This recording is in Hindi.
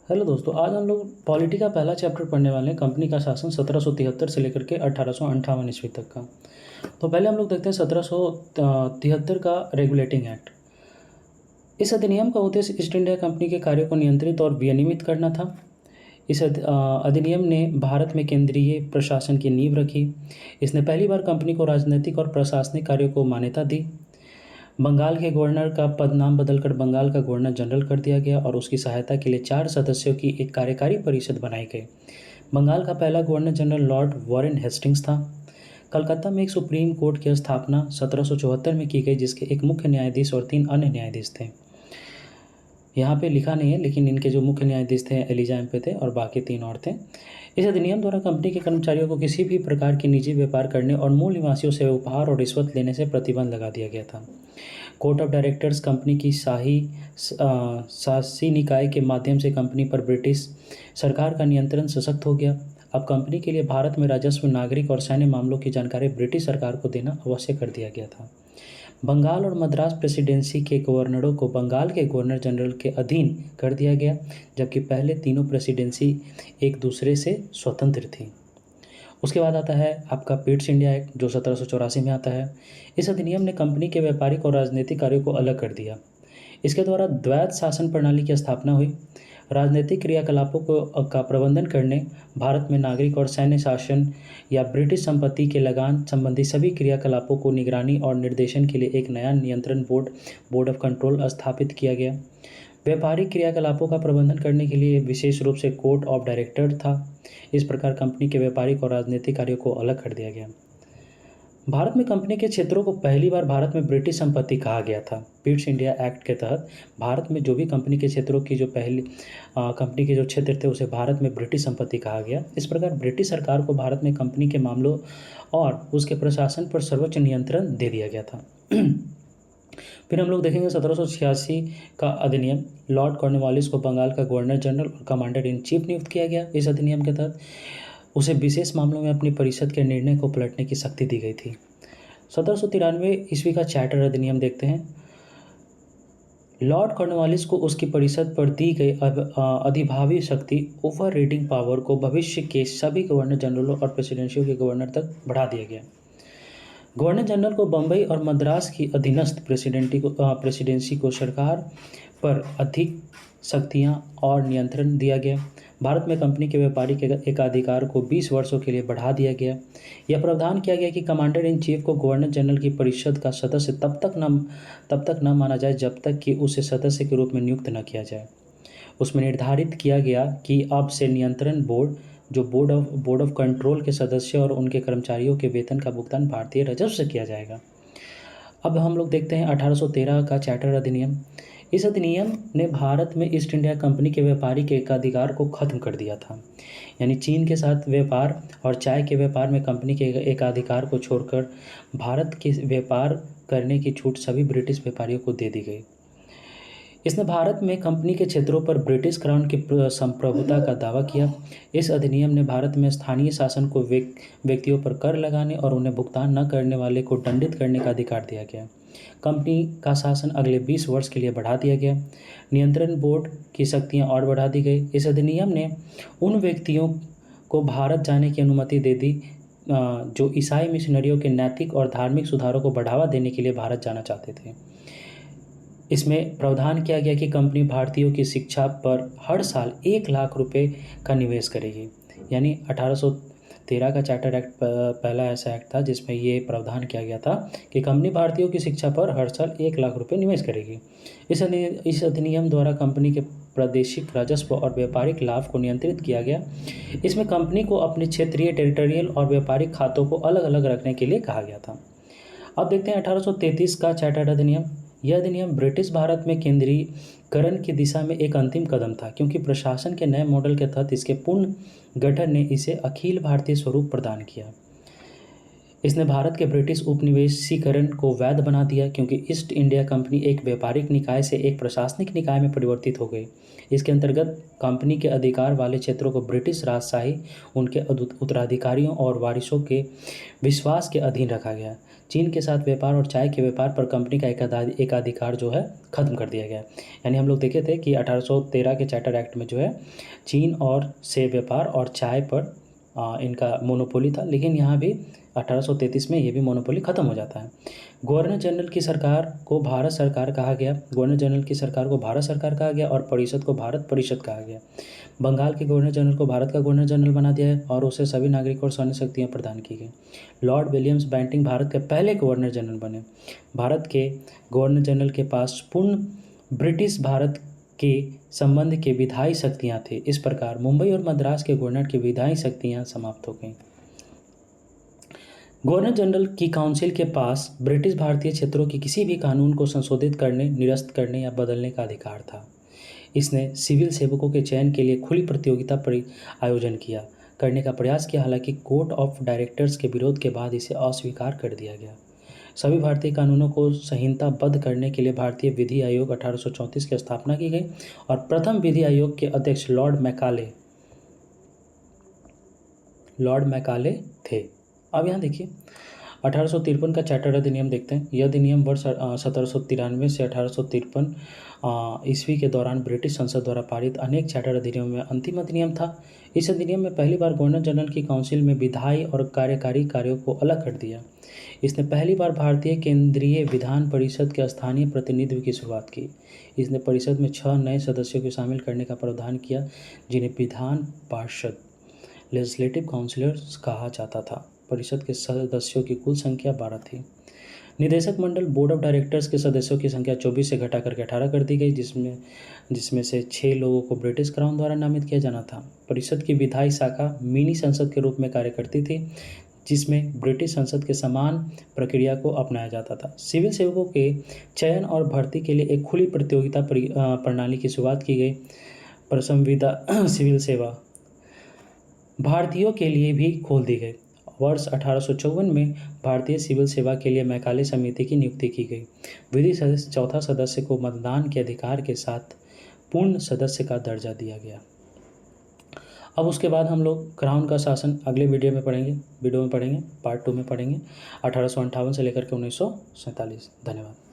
हेलो दोस्तों, आज हम लोग पॉलिटी का पहला चैप्टर पढ़ने वाले हैं। कंपनी का शासन 1773 से लेकर के 1858 ईस्वी तक का। तो पहले हम लोग देखते हैं 1773 का रेगुलेटिंग एक्ट। इस अधिनियम का उद्देश्य ईस्ट इंडिया कंपनी के कार्यों को नियंत्रित और विनियमित करना था। इस अधिनियम ने भारत में केंद्रीय प्रशासन की नींव रखी। इसने पहली बार कंपनी को राजनीतिक और प्रशासनिक कार्यों को मान्यता दी। बंगाल के गवर्नर का पद नाम बदलकर बंगाल का गवर्नर जनरल कर दिया गया और उसकी सहायता के लिए 4 सदस्यों की एक कार्यकारी परिषद बनाई गई। बंगाल का पहला governor general Lord Warren Hastings था। कलकत्ता में एक सुप्रीम कोर्ट की स्थापना 1774 में की गई, जिसके एक मुख्य न्यायाधीश और 3 अन्य न्यायाधीश थे। यहाँ पे लिखा नहीं है, लेकिन इनके जो मुख्य न्यायाधीश थे एलिजा एम्पे थे और बाकी 3 और थे। इस अधिनियम द्वारा कंपनी के कर्मचारियों को किसी भी प्रकार की निजी व्यापार करने और मूल निवासियों से उपहार और रिश्वत लेने से प्रतिबंध लगा दिया गया था। कोर्ट ऑफ डायरेक्टर्स कंपनी की शासी निकाय के माध्यम से कंपनी पर ब्रिटिश सरकार का नियंत्रण सशक्त हो गया। अब कंपनी के लिए भारत में राजस्व, नागरिक और सैन्य मामलों की जानकारी ब्रिटिश सरकार को देना आवश्यक कर दिया गया था। बंगाल और मद्रास प्रेसिडेंसी के गवर्नरों को बंगाल के गवर्नर जनरल के अधीन कर दिया गया, जबकि पहले तीनों प्रेसिडेंसी एक दूसरे से स्वतंत्र थी। उसके बाद आता है आपका पिट्स इंडिया एक्ट, जो 1784 में आता है। इस अधिनियम ने कंपनी के व्यापारिक और राजनीतिक कार्यों को अलग कर दिया। इसके द्वारा द्वैध शासन प्रणाली की स्थापना हुई। राजनीतिक क्रियाकलापों का प्रबंधन करने, भारत में नागरिक और सैन्य शासन या ब्रिटिश संपत्ति के लगान संबंधी सभी क्रियाकलापों को निगरानी और निर्देशन के लिए एक नया नियंत्रण बोर्ड ऑफ कंट्रोल स्थापित किया गया। व्यापारिक क्रियाकलापों का प्रबंधन करने के लिए विशेष रूप से कोर्ट ऑफ डायरेक्टर था। इस प्रकार कंपनी के व्यापारिक और राजनीतिक कार्यों को अलग कर दिया गया। भारत में कंपनी के क्षेत्रों को पहली बार भारत में ब्रिटिश संपत्ति कहा गया था। पिट्स इंडिया एक्ट के तहत भारत में जो भी कंपनी के क्षेत्रों की जो पहली कंपनी के जो क्षेत्र थे उसे भारत में ब्रिटिश संपत्ति कहा गया। इस प्रकार ब्रिटिश सरकार को भारत में कंपनी के मामलों और उसके प्रशासन पर सर्वोच्च नियंत्रण दे दिया गया था। फिर हम लोग देखेंगे 1786 का अधिनियम। लॉर्ड कॉर्नवालिस को बंगाल का गवर्नर जनरल और कमांडर इन चीफ नियुक्त किया गया। इस अधिनियम के तहत उसे विशेष मामलों में अपनी परिषद के निर्णय को पलटने की शक्ति दी गई थी। 1793 ईस्वी का चार्टर अधिनियम देखते हैं। लॉर्ड कॉर्नवालिस को उसकी परिषद पर दी गई अधिभावी शक्ति, ओवर रीडिंग पावर, को भविष्य के सभी गवर्नर जनरलों और प्रेसिडेंसियों के गवर्नर तक बढ़ा दिया गया। गवर्नर जनरल को बम्बई और मद्रास की अधीनस्थ प्रेसिडेंसी को सरकार पर अधिक शक्तियां और नियंत्रण दिया गया। भारत में कंपनी के व्यापारिक एकाधिकार को 20 वर्षों के लिए बढ़ा दिया गया। यह प्रावधान किया गया कि कमांडर इन चीफ को गवर्नर जनरल की परिषद का सदस्य तब तक न माना जाए जब तक कि उसे सदस्य के रूप में नियुक्त न किया जाए। उसमें निर्धारित किया गया कि अब से नियंत्रण बोर्ड, जो बोर्ड ऑफ कंट्रोल के सदस्य और उनके कर्मचारियों के वेतन का भुगतान भारतीय राजस्व से किया जाएगा। अब हम लोग देखते हैं 1813 का चार्टर अधिनियम। इस अधिनियम ने भारत में ईस्ट इंडिया कंपनी के व्यापारिक एकाधिकार को खत्म कर दिया था। यानी चीन के साथ व्यापार और चाय के व्यापार में कंपनी के एकाधिकार को छोड़कर भारत के व्यापार करने की छूट सभी ब्रिटिश व्यापारियों को दे दी गई। इसने भारत में कंपनी के क्षेत्रों पर ब्रिटिश क्राउन की संप्रभुता का दावा किया। इस अधिनियम ने भारत में स्थानीय शासन को व्यक्तियों पर कर लगाने और उन्हें भुगतान न करने वाले को दंडित करने का अधिकार दिया गया। कंपनी का शासन अगले 20 वर्ष के लिए बढ़ा दिया गया। नियंत्रण बोर्ड की शक्तियां और बढ़ा दी गई। इस अधिनियम ने उन व्यक्तियों को भारत जाने की अनुमति दे दी जो ईसाई मिशनरियों के नैतिक और धार्मिक सुधारों को बढ़ावा देने के लिए भारत जाना चाहते थे। इसमें प्रावधान किया गया कि कंपनी भारतीयों की शिक्षा पर हर साल 1 लाख रुपए का निवेश करेगी। यानी 1813 का चार्टर एक्ट पहला ऐसा एक्ट था जिसमें ये प्रावधान किया गया था कि कंपनी भारतीयों की शिक्षा पर हर साल 1 लाख रुपए निवेश करेगी। इस अधिनियम द्वारा कंपनी के प्रादेशिक राजस्व और व्यापारिक लाभ को नियंत्रित किया गया। इसमें कंपनी को अपने क्षेत्रीय, टेरिटोरियल और व्यापारिक खातों को अलग अलग रखने के लिए कहा गया था। अब देखते हैं 1833 का चार्टर अधिनियम। यह अधिनियम ब्रिटिश भारत में केंद्रीकरण की दिशा में एक अंतिम कदम था, क्योंकि प्रशासन के नए मॉडल के तहत इसके पूर्ण गठन ने इसे अखिल भारतीय स्वरूप प्रदान किया। इसने भारत के ब्रिटिश उपनिवेशीकरण को वैध बना दिया, क्योंकि ईस्ट इंडिया कंपनी एक व्यापारिक निकाय से एक प्रशासनिक निकाय में परिवर्तित हो गई। इसके अंतर्गत कंपनी के अधिकार वाले क्षेत्रों को ब्रिटिश राजशाही, उनके उत्तराधिकारियों और वारिसों के विश्वास के अधीन रखा गया। चीन के साथ व्यापार और चाय के व्यापार पर कंपनी का एकाधिकार जो है ख़त्म कर दिया गया। यानी हम लोग देखे थे कि 1813 के चार्टर एक्ट में जो है चीन और से व्यापार और चाय पर इनका मोनोपोली था, लेकिन यहाँ भी 1833 में ये भी मोनोपोली ख़त्म हो जाता है। गवर्नर जनरल की सरकार को भारत सरकार कहा गया, गवर्नर जनरल की सरकार को भारत सरकार कहा गया और परिषद को भारत परिषद कहा गया। बंगाल के गवर्नर जनरल को भारत का गवर्नर जनरल बना दिया है और उसे सभी नागरिक और सैन्य शक्तियाँ प्रदान की गई। लॉर्ड विलियम्स बेंटिंग भारत के पहले गवर्नर जनरल बने। भारत के गवर्नर जनरल के पास पूर्ण ब्रिटिश भारत के संबंध के विधायी शक्तियाँ थी। इस प्रकार मुंबई और मद्रास के गवर्नर की विधायी शक्तियाँ समाप्त हो गईं। गवर्नर जनरल की काउंसिल के पास ब्रिटिश भारतीय क्षेत्रों के किसी भी कानून को संशोधित करने, निरस्त करने या बदलने का अधिकार था। इसने सिविल सेवकों के चयन के लिए खुली प्रतियोगिता आयोजन करने का प्रयास किया, हालांकि कोर्ट ऑफ डायरेक्टर्स के विरोध के बाद इसे अस्वीकार कर दिया गया। सभी भारतीय कानूनों को संहिताबद्ध करने के लिए भारतीय विधि आयोग 1834 की स्थापना की गई और प्रथम विधि आयोग के अध्यक्ष लॉर्ड मैकाले थे। अब यहाँ देखिए 1853 का चार्टर अधिनियम देखते हैं। यह अधिनियम वर्ष 1793 से 1853 ईस्वी के दौरान ब्रिटिश संसद द्वारा पारित अनेक चार्टर अधिनियम में अंतिम अधिनियम था। इस अधिनियम में पहली बार गवर्नर जनरल की काउंसिल में विधायी और कार्यकारी कार्यों को अलग कर दिया। इसने पहली बार भारतीय केंद्रीय विधान परिषद के स्थानीय प्रतिनिधित्व की शुरुआत की। इसने परिषद में 6 नए सदस्यों को शामिल करने का प्रावधान किया, जिन्हें विधान पार्षद लेजिस्लेटिव काउंसिलर्स कहा जाता था। परिषद के सदस्यों की कुल संख्या 12 थी। निदेशक मंडल बोर्ड ऑफ डायरेक्टर्स के सदस्यों की संख्या 24 से घटाकर 18 कर दी गई, जिसमें से 6 लोगों को ब्रिटिश क्राउन द्वारा नामित किया जाना था। परिषद की विधायी शाखा मिनी संसद के रूप में कार्य करती थी, जिसमें ब्रिटिश संसद के समान प्रक्रिया को अपनाया जाता था। सिविल सेवकों के चयन और भर्ती के लिए एक खुली प्रतियोगिता प्रणाली की शुरुआत की गई। संविदा सिविल सेवा भारतीयों के लिए भी खोल दी गई। वर्ष 1854 में भारतीय सिविल सेवा के लिए मैकाले समिति की नियुक्ति की गई। विधि सदस्य चौथा सदस्य को मतदान के अधिकार के साथ पूर्ण सदस्य का दर्जा दिया गया। अब उसके बाद हम लोग क्राउन का शासन अगले वीडियो में पढ़ेंगे, पार्ट 2 में पढ़ेंगे 1858 से लेकर के 1947। धन्यवाद।